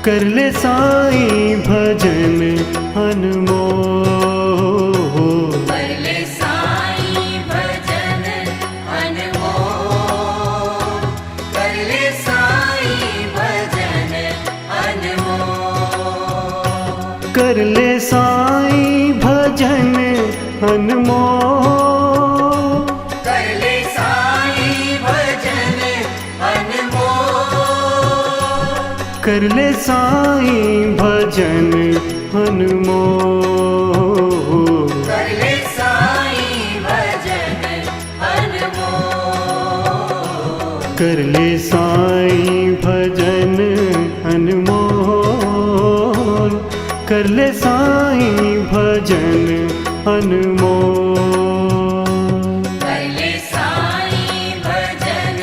कर ले साईं भजन अनमोल। कर ले साईं भजन अनमोल। कर ले साईं भजन अनमोल। कर ले साईं भजन अनमोल। कर ले साईं भजन अनमोल। कर ले साईं भजन अनमोल। कर ले साईं भजन अनमोल। कर ले साईं भजन अनमोल। कर ले साईं भजन अनमोल। कर ले साईं भजन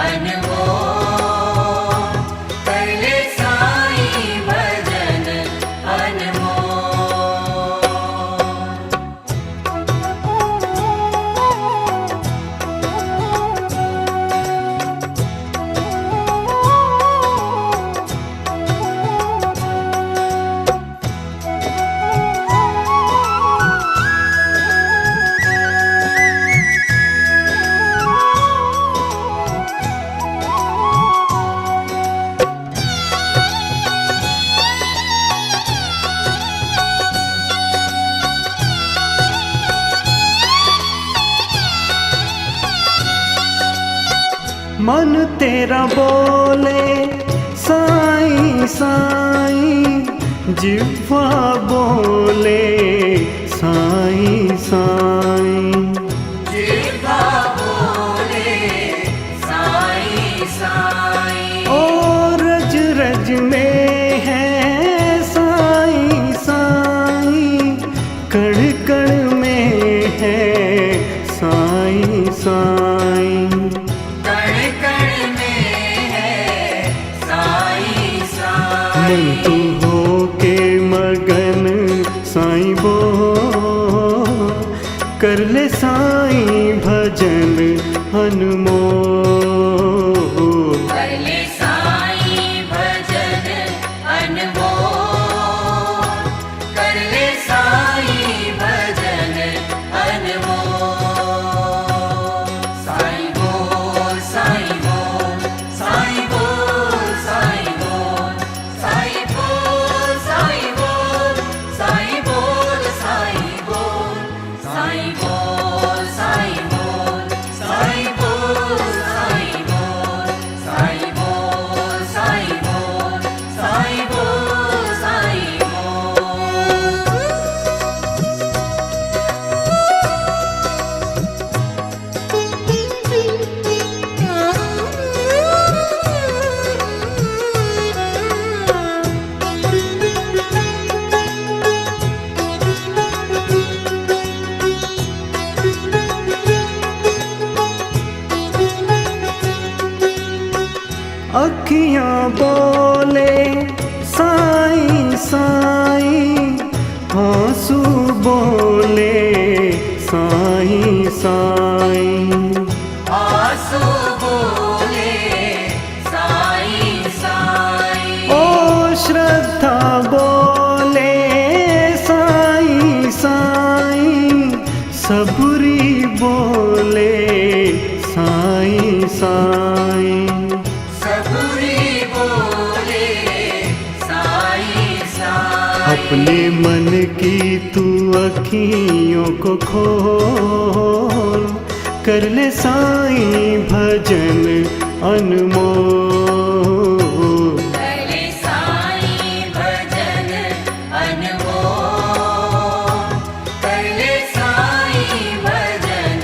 अनमोल। कर ले साईं भजन मन तेरा बोले साईं साईं, जिह्वा बोले साईं साईं। जिह्वा बोले साईं साईं। ओ रज रज में है साईं साईं, कण कण में है साईं साईं। कण कण में है साईं साईं। मन तू हो के मगन साईं बोल, कर ले साईं भजन अनमोल। कर ले साईं भजन अनमोल। कर ले साईं भजन अनमोल। साईं बोल साईं बोल साईं बोल साईं बोल साईं बोल साईं बोल साईं बोल साईं बोल साईं बोल साईं बोल साईं बोल साईं बोल साईं बोल साईं बोल साईं बोल साईं अखियां बोले साईं साईं, आंसू बोले साईं साईं। आंसू बोले साईं साईं। ओ श्रद्धा बोले साईं साईं, सबरी बोले साईं साईं। सबूरी बोले साईं साईं। अपने मन की तू अखियों को खोल, कर ले साईं भजन अनमोल। कर ले साईं भजन अनमोल। कर ले साईं भजन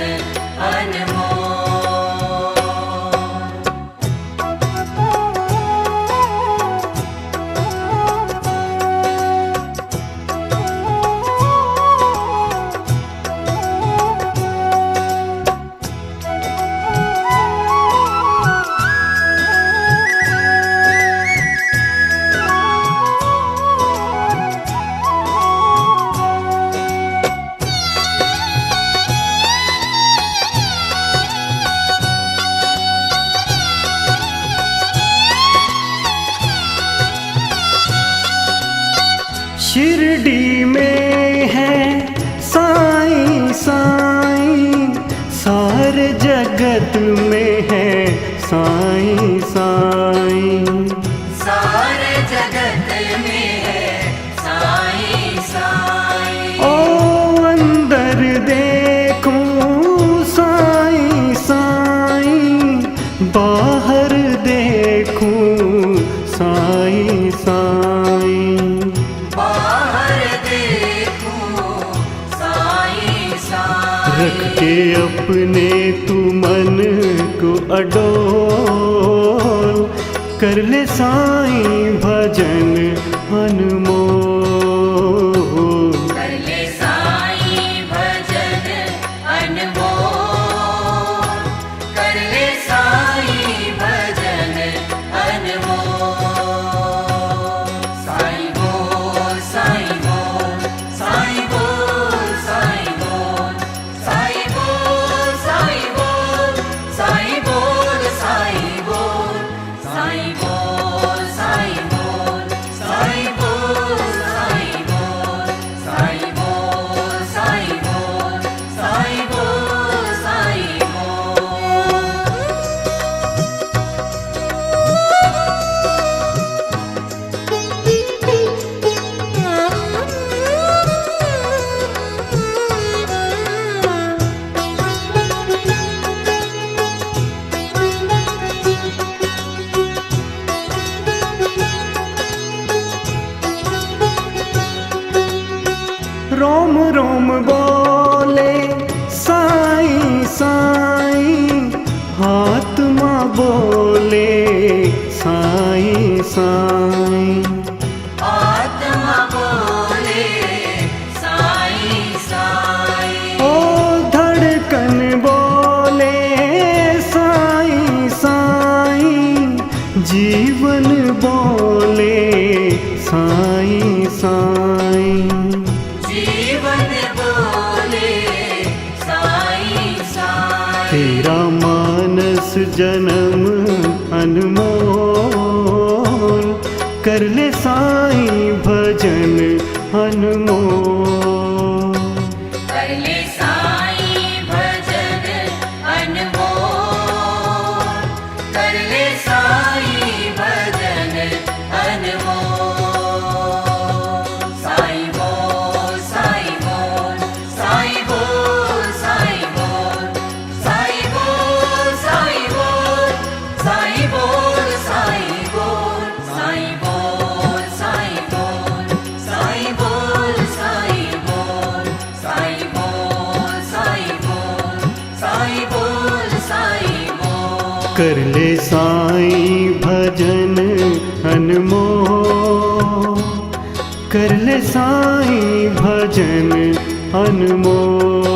अनमोल। शिरडी में है साईं साईं, सारे जगत में है साईं साईं। सारे जगत में है साईं साईं। ओ अंदर देखूं साईं साईं, बाहर देखूं साईं साईं। बाहर देखूं साईं साईं। रख के अपने तू मन को अडोल, कर ले साईं भजन अनमोल। कर ले साईं भजन अनमोल। कर ले साईं भजन अनमोल। साईं बोल साईं बोल साईं बोल साईं बोल साईं बोल साईं बोल साईं बोल साईं बोल साईं बोल साईं बोल साईं बोल साईं बोल साईं बोल साईं बोल साईं बोल साईं रोम रोम बोले साईं साईं, आत्मा बोले साईं साईं। आत्मा बोले साईं साईं। ओ धड़कन बोले साईं साईं, जीवन बोले साईं साईं। जीवन बोले साईं साईं। तेरा मानस जन्म अनमोल, कर ले साईं भजन अनमोल। कर ले साईं भजन अनमोल। कर ले साईं भजन अनमोल। साईं बोल साईं बोल साईं बोल साईं बोल साईं बोल साईं बोल साईं बोल साईं बोल साईं बोल साईं बोल साईं बोल साईं बोल साईं बोल साईं बोल साईं बोल साईं बोल। कर ले साईं भजन अनमोल, कर ले साईं भजन अनमोल।